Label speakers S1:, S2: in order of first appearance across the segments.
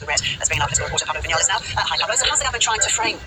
S1: the red. That's bringing up political reporter Pablo Vinales now. Hi, Pablo. So how's the government trying to frame?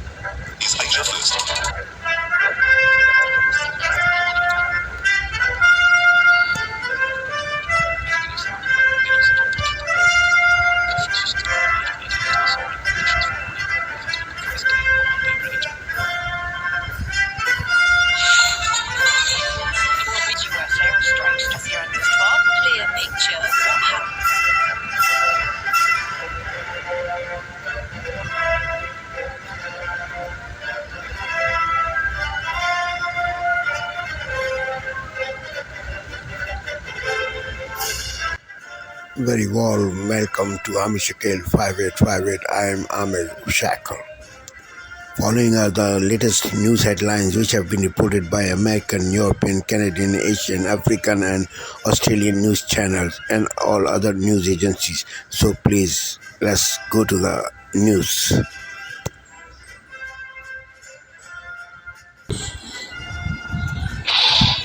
S2: Very warm welcome to Amishakil 5858. I am Ahmed Shackle. Following are the latest news headlines which have been reported by American, European, Canadian, Asian, African and Australian news channels and all other news agencies. So please, let's go to the news.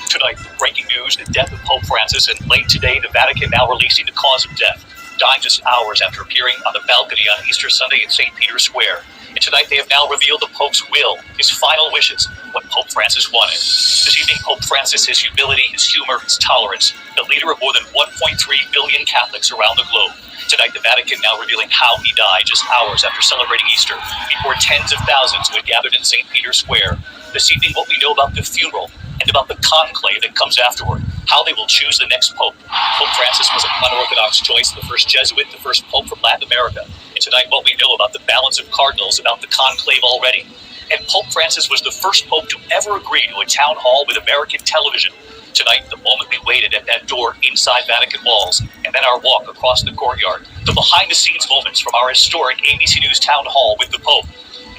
S3: Tonight, breaking news, the death of Pope Francis, and late today, the Vatican now releasing the cause of death, dying just hours after appearing on the balcony on Easter Sunday in St. Peter's Square. And tonight they have now revealed the Pope's will, his final wishes, what Pope Francis wanted. This evening, Pope Francis, his humility, his humor, his tolerance, the leader of more than 1.3 billion Catholics around the globe. Tonight, the Vatican now revealing how he died just hours after celebrating Easter before tens of thousands who had gathered in St. Peter's Square. This evening, what we know about the funeral and about the conclave that comes afterward, how they will choose the next Pope. Pope Francis was an unorthodox choice, the first Jesuit, the first Pope from Latin America. And tonight, what we know about the balance of cardinals, about the conclave already. And Pope Francis was the first Pope to ever agree to a town hall with American television. Tonight, the moment we waited at that door inside Vatican walls, and then our walk across the courtyard, the behind-the-scenes moments from our historic ABC News town hall with the Pope.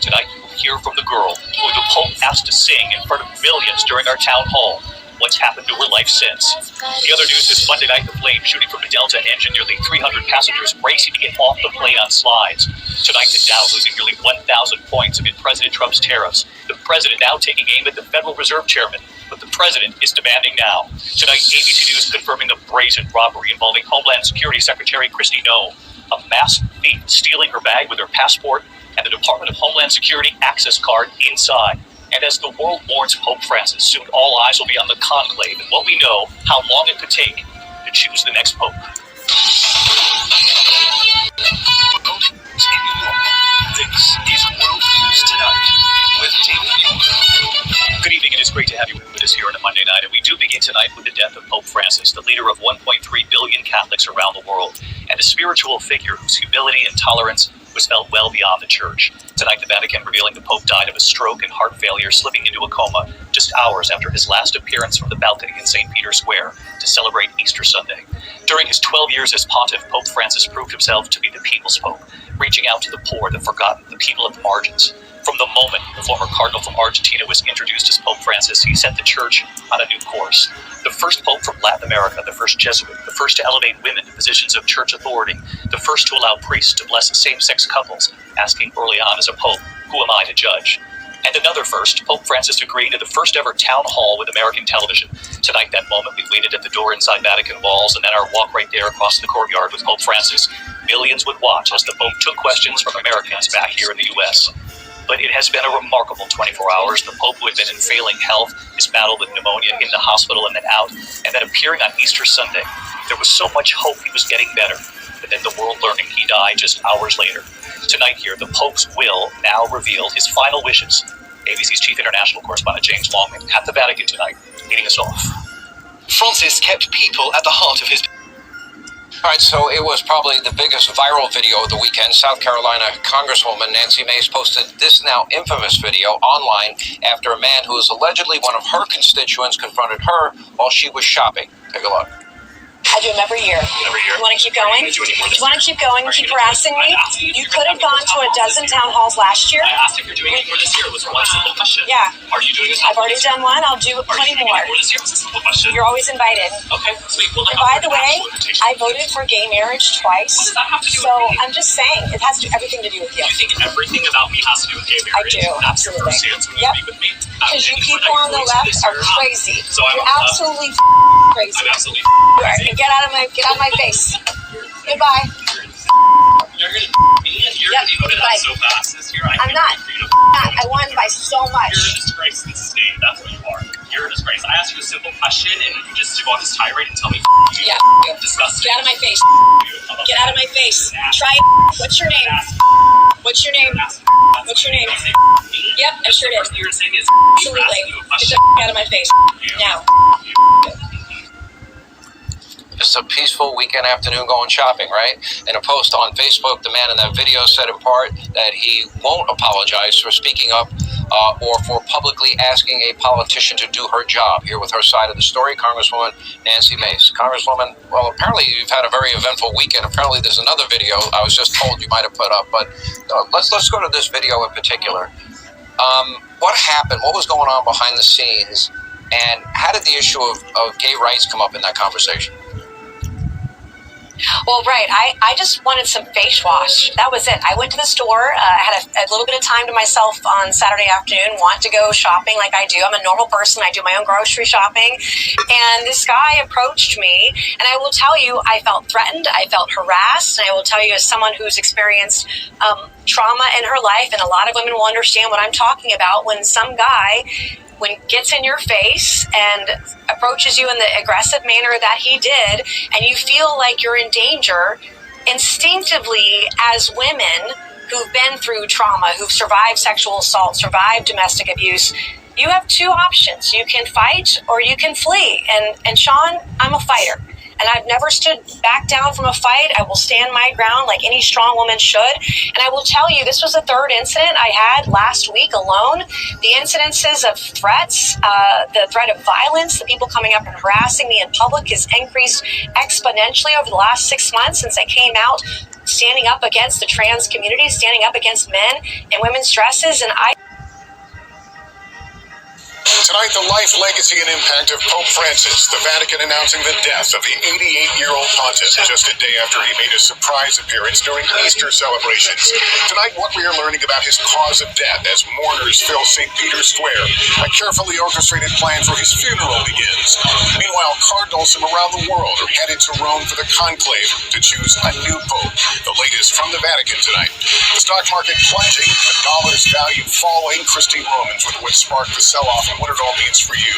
S3: Tonight, you will hear from the girl who the Pope asked to sing in front of millions during our town hall. What's happened to her life since? The other news is Monday night, the plane shooting from the Delta engine, nearly 300 passengers racing to get off the plane on slides. Tonight, the Dow losing nearly 1,000 points amid President Trump's tariffs. The president now taking aim at the Federal Reserve Chairman. But the president is demanding now. Tonight, ABC News confirming a brazen robbery involving Homeland Security Secretary Kristi Noem. A masked thief stealing her bag with her passport and the Department of Homeland Security access card inside. And as the world mourns Pope Francis, soon all eyes will be on the conclave and what we know, how long it could take to choose the next Pope. This is World News Tonight with David Muir. Good evening. It is great to have you with us here on a Monday night. And we do begin tonight with the death of Pope Francis, the leader of 1.3 billion Catholics around the world, and a spiritual figure whose humility and tolerance was felt well beyond the church. Tonight, the Vatican revealing the Pope died of a stroke and heart failure, slipping into a coma just hours after his last appearance from the balcony in St. Peter's Square to celebrate Easter Sunday. During his 12 years as pontiff, Pope Francis proved himself to be the people's Pope, reaching out to the poor, the forgotten, the people at the margins. From the moment the former cardinal from Argentina was introduced as Pope Francis, he set the church on a new course. The first Pope from Latin America, the first Jesuit, the first to elevate women to positions of church authority, the first to allow priests to bless same-sex couples, asking early on as a Pope, who am I to judge? And another first, Pope Francis agreeing to the first ever town hall with American television. Tonight, that moment, we waited at the door inside Vatican walls, and then our walk right there across the courtyard with Pope Francis. Millions would watch as the Pope took questions from Americans back here in the U.S. But it has been a remarkable 24 hours. The Pope, who had been in failing health, his battle with pneumonia in the hospital and then out, and then appearing on Easter Sunday. There was so much hope he was getting better, but then the world learning he died just hours later. Tonight here, the Pope's will now revealed his final wishes. ABC's chief international correspondent James Longman at the Vatican tonight, leading us off.
S4: Francis kept people at the heart of his... All right, so it was probably the biggest viral video of the weekend. South Carolina Congresswoman Nancy Mace posted this now infamous video online after a man who is allegedly one of her constituents confronted her while she was shopping. Take a look.
S5: I do them every year. You want to keep going? You want to keep going and keep harassing me? You could have gone to a dozen town halls last year.
S3: I asked if you're doing any more this year. It was one simple question.
S5: Yeah.
S3: Are you doing this?
S5: I've already done one. I'll do plenty more.
S3: This year was a simple question.
S5: You're always invited.
S3: Okay, sweet. Well,
S5: And by the way, I voted for gay marriage twice.
S3: What does that have to do
S5: So
S3: with me?
S5: I'm just saying, it has everything to do with you.
S3: You think everything about me has to do with gay marriage?
S5: I do,
S3: That's your
S5: absolutely.
S3: first stance when
S5: Yep.
S3: you meet with me?
S5: Because you people on the left are crazy.
S3: So I'm
S5: You're absolutely crazy.
S3: I'm absolutely
S5: You are. Get out of my face. Goodbye.
S3: You're here to me. You voted out so fast this year.
S5: I'm not. I won by so much.
S3: You're a disgrace to the state. That's what you are. You're a disgrace. I asked you a simple question, and you just go on this tirade and tell me.
S5: Yeah.
S3: Disgusting.
S5: Get out of my face. Get out of my face. Try. What's your name? What's your name? What's your name? Yep, I sure did. Absolutely. Get the out of my face. Now.
S4: Just a peaceful weekend afternoon going shopping, right? In a post on Facebook, the man in that video said in part that he won't apologize for speaking up or for publicly asking a politician to do her job. Here with her side of the story, Congresswoman Nancy Mace. Congresswoman, well, apparently you've had a very eventful weekend. Apparently there's another video I was just told you might have put up, but let's go to this video in particular. What happened? What was going on behind the scenes? And how did the issue of gay rights come up in that conversation?
S5: Well, right. I just wanted some face wash. That was it. I went to the store, had a little bit of time to myself on Saturday afternoon, want to go shopping like I do. I'm a normal person. I do my own grocery shopping. And this guy approached me, and I will tell you, I felt threatened. I felt harassed. And I will tell you, as someone who's experienced trauma in her life, and a lot of women will understand what I'm talking about, when some guy gets in your face and approaches you in the aggressive manner that he did, and you feel like you're in danger, instinctively as women who've been through trauma, who've survived sexual assault, survived domestic abuse, you have two options. You can fight or you can flee. And Sean, I'm a fighter. And I've never stood back down from a fight. I will stand my ground like any strong woman should. And I will tell you, this was the third incident I had last week alone. The incidences of threats, the threat of violence, the people coming up and harassing me in public has increased exponentially over the last 6 months since I came out, standing up against the trans community, standing up against men in women's dresses. And
S6: Tonight, the life, legacy, and impact of Pope Francis, the Vatican announcing the death of the 88-year-old pontiff just a day after he made a surprise appearance during Easter celebrations. Tonight, what we are learning about his cause of death as mourners fill St. Peter's Square. A carefully orchestrated plan for his funeral begins. Meanwhile, cardinals from around the world are headed to Rome for the conclave to choose a new pope. The latest from the Vatican tonight. The stock market plunging, the dollar's value falling. Christy Romans with what sparked the sell-off and what it all means for you.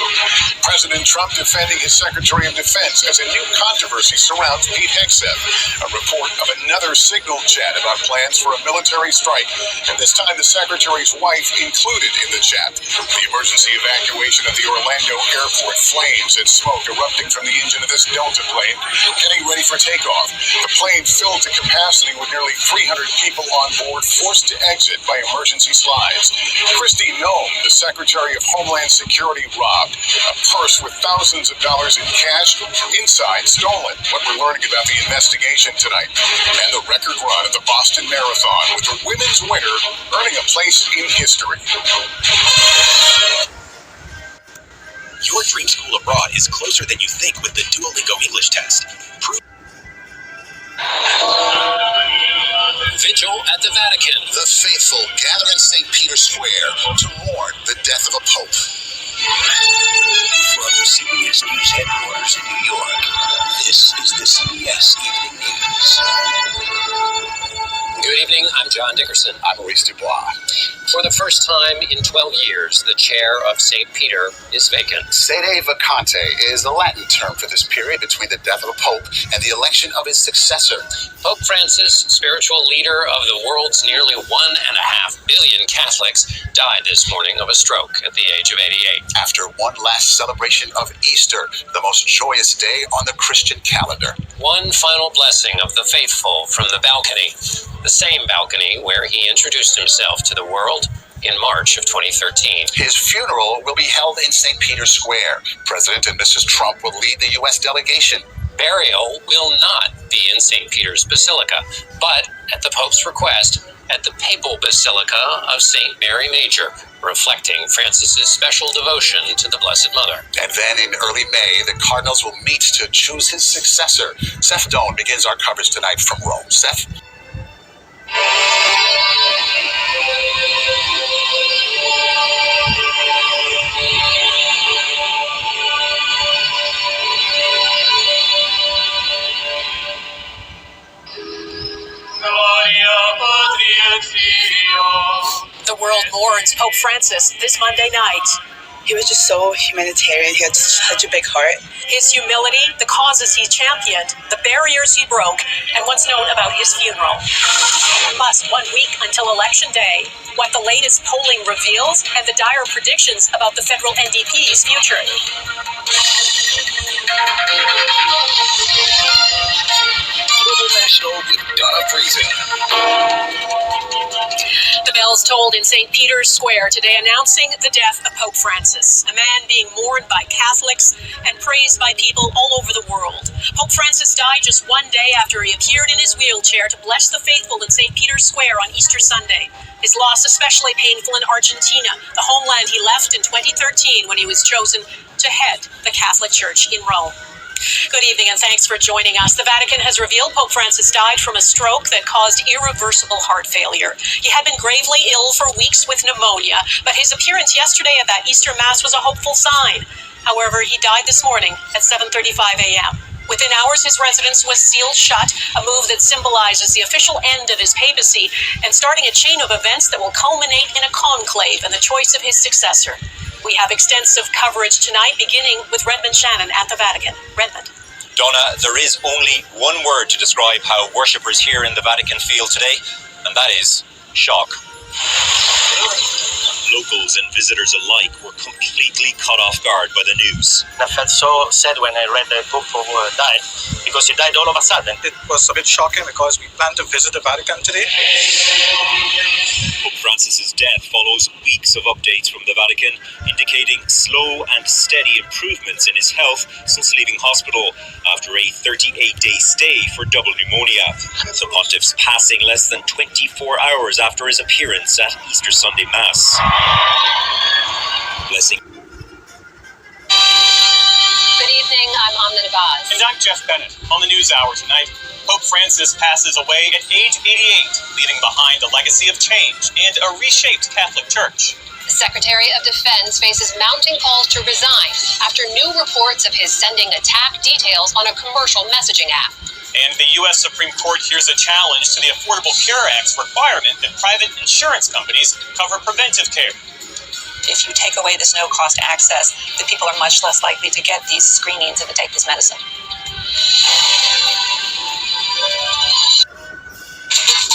S6: President Trump defending his Secretary of Defense as a new controversy surrounds Pete Hegseth. A report of another signal chat about plans for a military strike, and this time the Secretary's wife included in the chat. The emergency evacuation of the Orlando airport, flames and smoke erupting from the engine of this Delta plane, getting ready for takeoff. The plane filled to capacity with nearly 300 people on board, forced to exit by emergency slides. Kristi Noem, the Secretary of Homeland Security, robbed. A purse with thousands of dollars in cash, inside stolen. What we're learning about the investigation tonight. And the record run of the Boston Marathon, with the women's winner earning a place in history.
S7: Your dream school abroad is closer than you think with the Duolingo English test. Vigil at the Vatican.
S6: The faithful gather in St. Peter's Square to mourn the death of a pope.
S7: From CBS News headquarters in New York, this is the CBS Evening News. Good evening, I'm John Dickerson.
S6: I'm Maurice Dubois.
S7: For the first time in 12 years, the chair of St. Peter is vacant.
S6: Sede vacante is the Latin term for this period between the death of a pope and the election of his successor.
S7: Pope Francis, spiritual leader of the world's nearly 1.5 billion Catholics, died this morning of a stroke at the age of 88.
S6: After one last celebration of Easter, the most joyous day on the Christian calendar.
S7: One final blessing of the faithful from the balcony, the same balcony where he introduced himself to the world in March of 2013.
S6: His funeral will be held in St. Peter's Square. President and Mrs. Trump will lead the U.S. delegation.
S7: Burial will not be in St. Peter's Basilica, but at the Pope's request, at the Papal Basilica of St. Mary Major, reflecting Francis's special devotion to the Blessed Mother.
S6: And then in early May, the cardinals will meet to choose his successor. Seth Doan begins our coverage tonight from Rome. Seth?
S3: Gloria Patri et
S1: world mourns Pope Francis this Monday night.
S8: He was just so humanitarian. He had such a big heart.
S1: His humility, the causes he championed, the barriers he broke, and what's known about his funeral. Plus, 1 week until Election Day, what the latest polling reveals and the dire predictions about the federal NDP's future.
S4: Global National with Donna Friesen.
S1: The bells tolled in St. Peter's Square today announcing the death of Pope Francis, a man being mourned by Catholics and praised by people all over the world. Pope Francis died just 1 day after he appeared in his wheelchair to bless the faithful in St. Peter's Square on Easter Sunday. His loss especially painful in Argentina, the homeland he left in 2013 when he was chosen to head the Catholic Church in Rome. Good evening and thanks for joining us. The Vatican has revealed Pope Francis died from a stroke that caused irreversible heart failure. He had been gravely ill for weeks with pneumonia, but his appearance yesterday at that Easter Mass was a hopeful sign. However, he died this morning at 7:35 a.m. Within hours, his residence was sealed shut, a move that symbolizes the official end of his papacy and starting a chain of events that will culminate in a conclave and the choice of his successor. We have extensive coverage tonight, beginning with Redmond Shannon at the Vatican. Redmond.
S9: Donna, there is only one word to describe how worshippers here in the Vatican feel today, and that is shock. Locals and visitors alike were completely caught off guard by the news.
S10: I felt so sad when I read the Pope who died, because he died all of a sudden.
S11: It was a bit shocking because we planned to visit the Vatican today.
S9: Pope Francis's death follows weeks of updates from the Vatican, indicating slow and steady improvements in his health since leaving hospital after a 38-day stay for double pneumonia. The pontiff's passing less than 24 hours after his appearance at Easter Sunday Mass. Blessing.
S5: Good evening, I'm Amna Nabaz.
S3: And I'm Jeff Bennett. On the NewsHour tonight, Pope Francis passes away at age 88, leaving behind a legacy of change and a reshaped Catholic Church.
S5: The Secretary of Defense faces mounting calls to resign after new reports of his sending attack details on a commercial messaging app.
S3: And the U.S. Supreme Court hears a challenge to the Affordable Care Act's requirement that private insurance companies cover preventive care.
S1: If you take away this no-cost access, the people are much less likely to get these screenings and to take this medicine.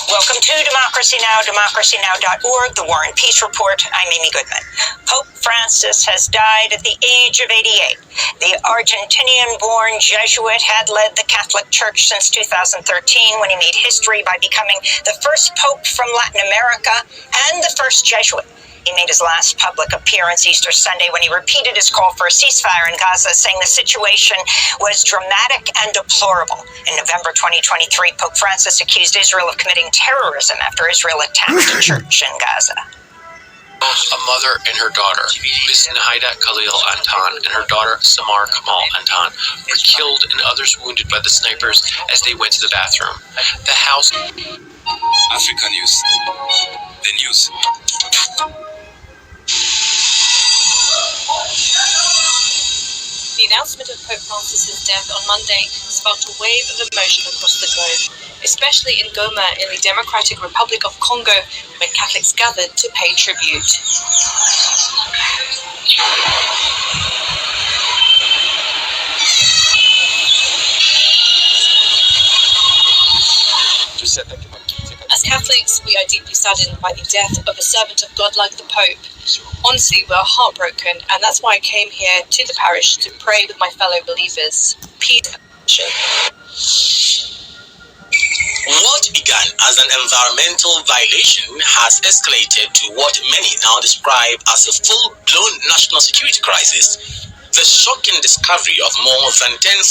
S12: Welcome to Democracy Now!, democracynow.org, the War and Peace Report. I'm Amy Goodman. Pope Francis has died at the age of 88. The Argentinian-born Jesuit had led the Catholic Church since 2013 when he made history by becoming the first pope from Latin America and the first Jesuit. He made his last public appearance Easter Sunday when he repeated his call for a ceasefire in Gaza, saying the situation was dramatic and deplorable. In November 2023, Pope Francis accused Israel of committing terrorism after Israel attacked a church in Gaza.
S13: A mother and her daughter, Miss Nahida Khalil Antan and her daughter Samar Kamal Antan, were killed and others wounded by the snipers as they went to the bathroom. The house...
S14: Africa News. The news.
S15: The announcement of Pope Francis's death on Monday sparked a wave of emotion across the globe, especially in Goma in the Democratic Republic of Congo, when Catholics gathered to pay tribute. As Catholics, we are deeply saddened by the death of a servant of God like the Pope. Honestly, we are heartbroken, and that's why I came here to the parish to pray with my fellow believers. Peter.
S16: What began as an environmental violation has escalated to what many now describe as a full-blown national security crisis. The shocking discovery of more than 10,000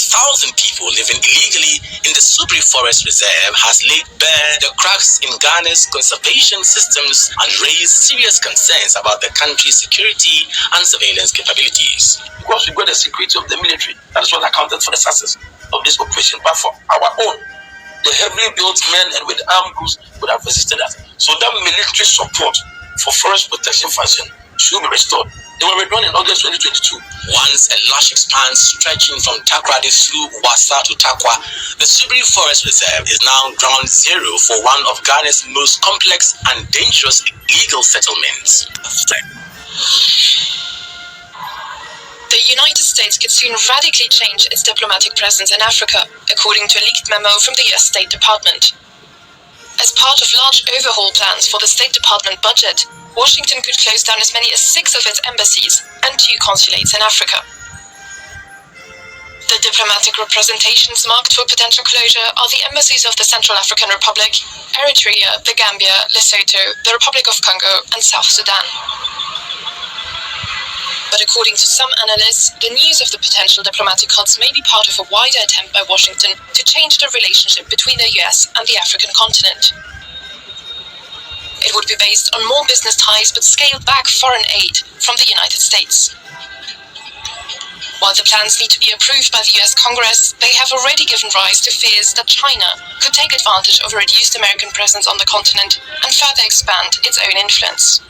S16: people living illegally in the Supri Forest Reserve has laid bare the cracks in Ghana's conservation systems and raised serious concerns about the country's security and surveillance capabilities.
S17: Because we got the security of the military, that is what accounted for the success of this operation, but for our own, the heavily built men and with armed groups would have resisted us. So that military support for forest protection function should be restored. They were withdrawn in August 2022.
S16: Once a lush expanse stretching from Takoradi through Wasa to Takwa, the Subiri Forest Reserve is now ground zero for one of Ghana's most complex and dangerous illegal settlements.
S18: The United States could soon radically change its diplomatic presence in Africa, according to a leaked memo from the US State Department. As part of large overhaul plans for the State Department budget, Washington could close down as many as 6 of its embassies and 2 consulates in Africa. The diplomatic representations marked for potential closure are the embassies of the Central African Republic, Eritrea, the Gambia, Lesotho, the Republic of Congo, and South Sudan. But according to some analysts, the news of the potential diplomatic cuts may be part of a wider attempt by Washington to change the relationship between the US and the African continent. It would be based on more business ties but scaled back foreign aid from the United States. While the plans need to be approved by the US Congress, they have already given rise to fears that China could take advantage of a reduced American presence on the continent and further expand its own influence.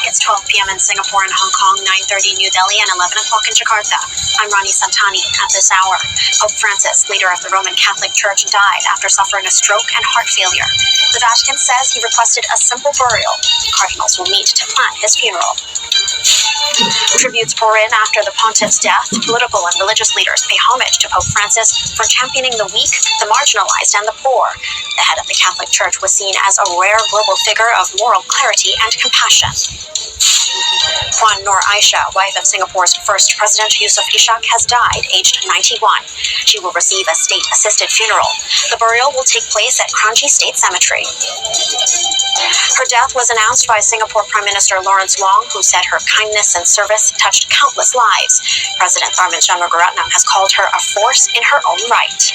S19: It's 12 p.m. in Singapore and Hong Kong, 9:30 New Delhi, and 11 o'clock in Jakarta. I'm Rani Santani. At this hour, Pope Francis, leader of the Roman Catholic Church, died after suffering a stroke and heart failure. The Vatican says he requested a simple burial. Cardinals will meet to plan his funeral. Tributes pour in after the pontiff's death. Political and religious leaders pay homage to Pope Francis for championing the weak, the marginalized, and the poor. The head of the Catholic Church was seen as a rare global figure of moral clarity and compassion. Juan Nur Aisha, wife of Singapore's first president Yusof Ishak, has died, aged 91. She will receive a state-assisted funeral. The burial will take place at Kranji State Cemetery. Her death was announced by Singapore Prime Minister Lawrence Wong, who said her kindness and service touched countless lives. President Tharman Shanmugaratnam has called her a force in her own right.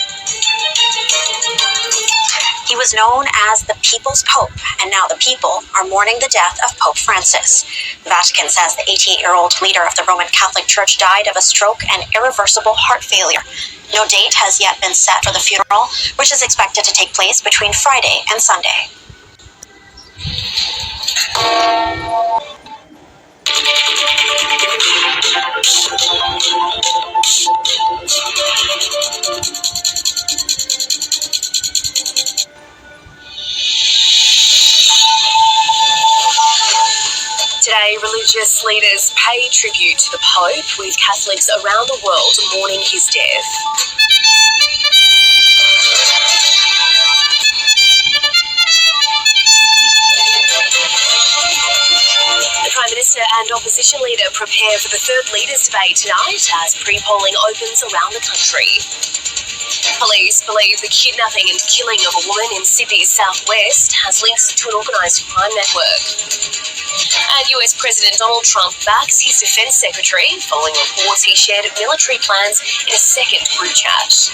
S19: He was known as the People's Pope, and now the people are mourning the death of Pope Francis. The Vatican says the 88-year-old leader of the Roman Catholic Church died of a stroke and irreversible heart failure. No date has yet been set for the funeral, which is expected to take place between Friday and Sunday.
S1: Today, religious leaders pay tribute to the Pope, with Catholics around the world mourning his death. The Prime Minister and opposition leader prepare for the third leaders' debate tonight as pre-polling opens around the country. Police believe the kidnapping and killing of a woman in Sydney's southwest has links to an organised crime network. And US President Donald Trump backs his defense secretary following reports he shared military plans in a second group chat.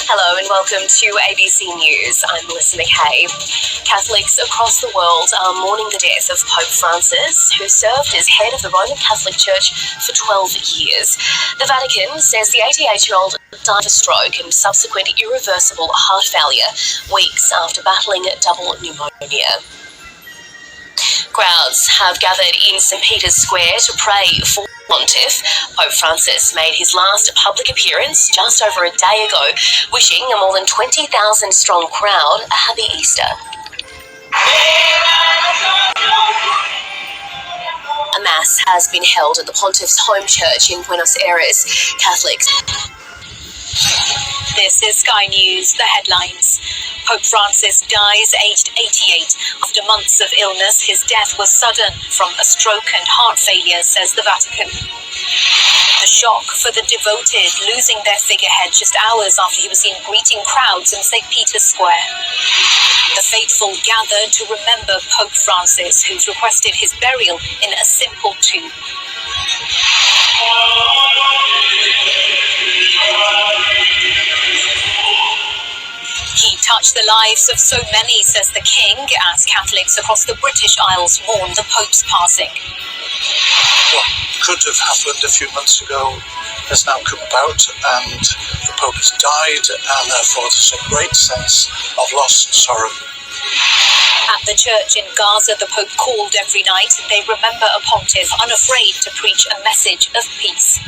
S1: Hello and welcome to ABC News. I'm Melissa McKay. Catholics across the world are mourning the death of Pope Francis, who served as head of the Roman Catholic Church for 12 years. The Vatican says the 88-year-old died of a stroke and subsequent irreversible heart failure weeks after battling double pneumonia. Crowds have gathered in St. Peter's Square to pray for Pontiff. Pope Francis made his last public appearance just over a day ago, wishing a more than 20,000 strong crowd a happy Easter. A mass has been held at the Pontiff's home church in Buenos Aires. Catholics. This is Sky News, the headlines. Pope Francis dies aged 88. After months of illness, his death was sudden from a stroke and heart failure, says the Vatican. The shock for the devoted, losing their figurehead just hours after he was seen greeting crowds in St. Peter's Square. The faithful gathered to remember Pope Francis, who's requested his burial in a simple tomb. He touched the lives of so many, says the King, as Catholics across the British Isles mourn the Pope's passing.
S11: what could have happened a few months ago has now come about, and the Pope has died, and therefore there's a great sense of loss and sorrow.
S1: At the church in Gaza, the Pope called every night. They remember a pontiff unafraid to preach a message of peace.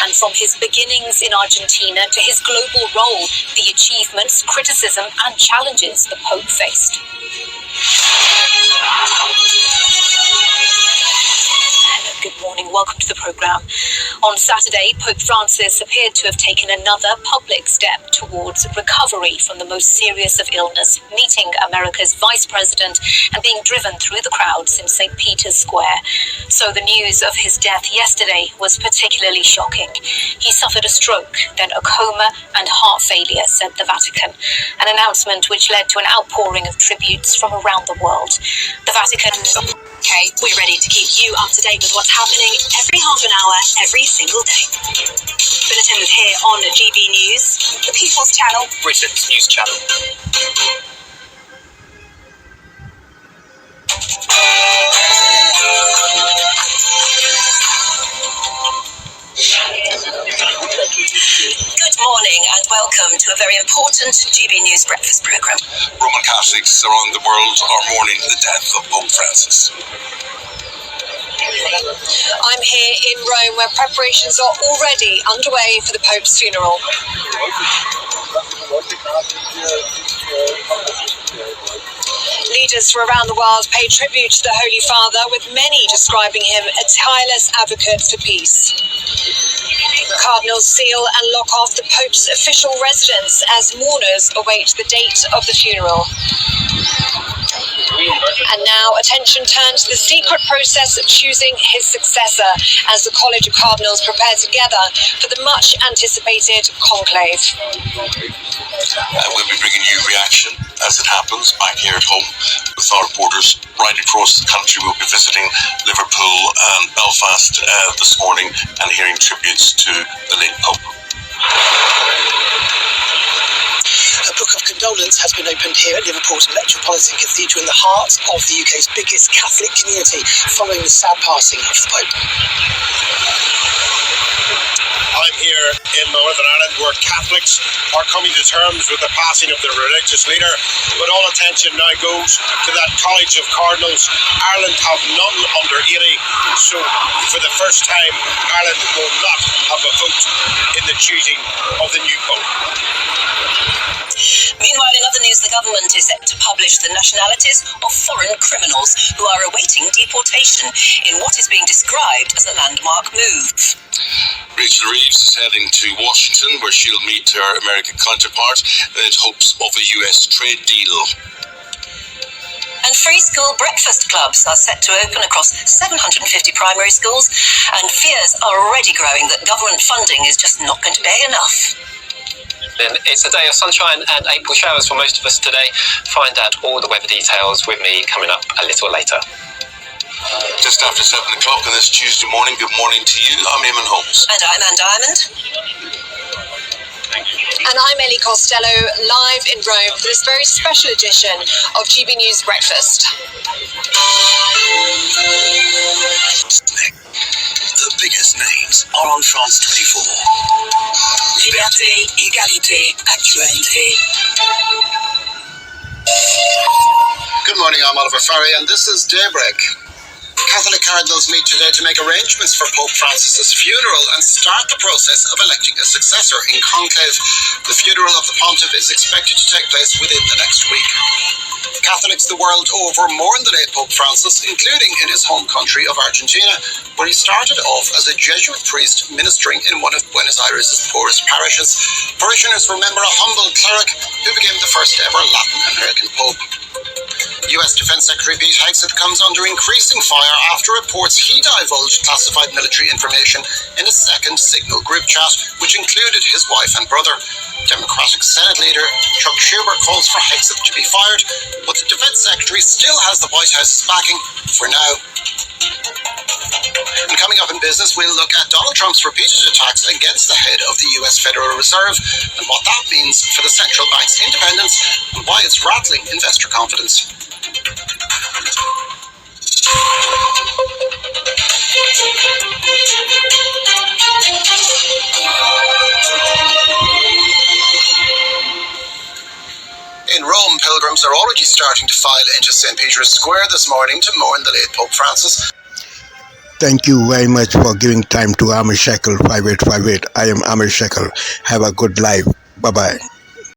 S1: And from his beginnings in Argentina to his global role, the achievements, criticism and challenges the Pope faced. Good morning, welcome to the programme. On Saturday, Pope Francis appeared to have taken another public step towards recovery from the most serious of illness, meeting America's Vice President and being driven through the crowds in St. Peter's Square. So the news of his death yesterday was particularly shocking. He suffered a stroke, then a coma and heart failure, said the Vatican, an announcement which led to an outpouring of tributes from around the world. The Vatican... Okay, we're ready to keep you up to date with what's happening every half an hour, every single day. Bulletin is here on GB News, the People's Channel,
S3: Britain's news channel.
S1: Good morning and welcome to a very important GB News breakfast programme.
S14: Roman Catholics around the world are mourning the death of Pope Francis.
S1: I'm here in Rome where preparations are already underway for the Pope's funeral. Leaders from around the world pay tribute to the Holy Father, with many describing him a tireless advocate for peace. Cardinals seal and lock off the Pope's official residence as mourners await the date of the funeral. And now attention turns to the secret process of choosing his successor as the College of Cardinals prepare together for the much anticipated conclave.
S14: We'll be bringing you reaction as it happens back here at home with our reporters right across the country. We'll be visiting Liverpool and Belfast this morning and hearing tributes to the late Pope.
S20: A book of condolence has been opened here at Liverpool's Metropolitan Cathedral in the heart of the UK's biggest Catholic community following the sad passing of the Pope.
S6: I'm here in Northern Ireland where Catholics are coming to terms with the passing of their religious leader, but all attention now goes to that College of Cardinals. Ireland have none under 80, so for the first time Ireland will not have a vote in the choosing of the new Pope.
S1: Meanwhile, in other news, the government is set to publish the nationalities of foreign criminals who are awaiting deportation in what is being described as a landmark move.
S14: Rachel Reeves is heading to Washington where she'll meet her American counterpart in hopes of a US trade deal.
S1: And free school breakfast clubs are set to open across 750 primary schools, and fears are already growing that government funding is just not going to be enough.
S7: And it's a day of sunshine and April showers for most of us today. Find out all the weather details with me coming up a little later.
S14: Just after 7 o'clock on this Tuesday morning, good morning to you. I'm Eamon Holmes.
S1: And I'm Anne Diamond. And I'm Ellie Costello, live in Rome for this very special edition of GB News Breakfast.
S20: The biggest names are on France 24. Liberté, égalité, actualité.
S21: Good morning, I'm Oliver Farry, and this is Daybreak. Catholic cardinals meet today to make arrangements for Pope Francis's funeral and start the process of electing a successor in conclave. The funeral of the pontiff is expected to take place within the next week. Catholics the world over mourn the late Pope Francis, including in his home country of Argentina, where he started off as a Jesuit priest ministering in one of Buenos Aires' poorest parishes. Parishioners remember a humble cleric who became the first ever Latin American Pope. US Defense Secretary Pete Hegseth comes under increasing fire after reports he divulged classified military information in a second Signal group chat, which included his wife and brother. Democratic Senate leader Chuck Schumer calls for Hegseth to be fired, but the Defense Secretary still has the White House's backing for now. And coming up in business, we'll look at Donald Trump's repeated attacks against the head of the US Federal Reserve and what that means for the central bank's independence and why it's rattling investor confidence. pilgrims are already starting to file into St. Peter's Square this morning to mourn the late Pope Francis.
S2: Thank you very much for giving time to Amir Shekel 5858. I am Amir Shekel. Have a good life. Bye-bye.